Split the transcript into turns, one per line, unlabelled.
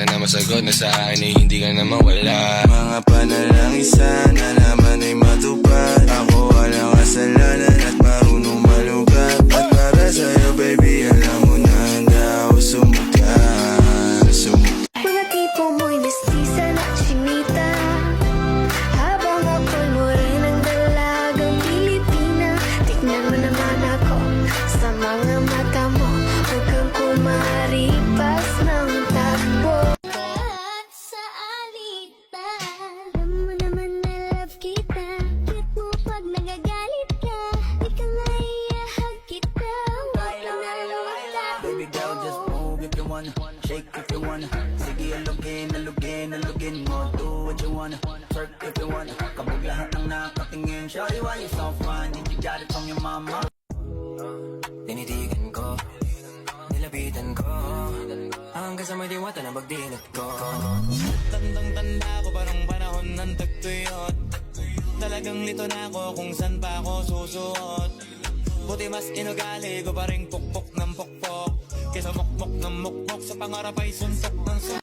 kita na masagot na sa akin ay hindi ka na mawala.
Mga panalangin sana naman ay matupad. Ako walang kasalanan at marunong malugat. At para sa'yo baby alam mo na handa ako sumukat.
Mga tipo mo'y mestiza na chinita, habang ako'y morenang dalagang Pilipina. Tignan mo naman ako sa mga mata mo, huwag kang kumaripas ng takbo. Sa alitan, alam mo naman na love kita. Cute mo pag nagagalit ka, di ka maiyahag kita. Huwag ka na lumata.
Baby girl, just move if you wanna, shake if you wanna. Sige, alugin mo, do what you wanna, twerk if you wanna. Kabog lahat ng nakatingin, shawty why you so fine, you got it from your mama. Tinitigan ko, nilapitan ko, hanggang sa may diwata na magdinat ko. Tandang-tanda ko parang panahon ng tagtuyot. Talagang lito na ako kung saan pa ako susuot. Buti mas inugali ko pa rin pukpok ng pukpok, kesa mukmok ng mukmok sa pangarap ay suntok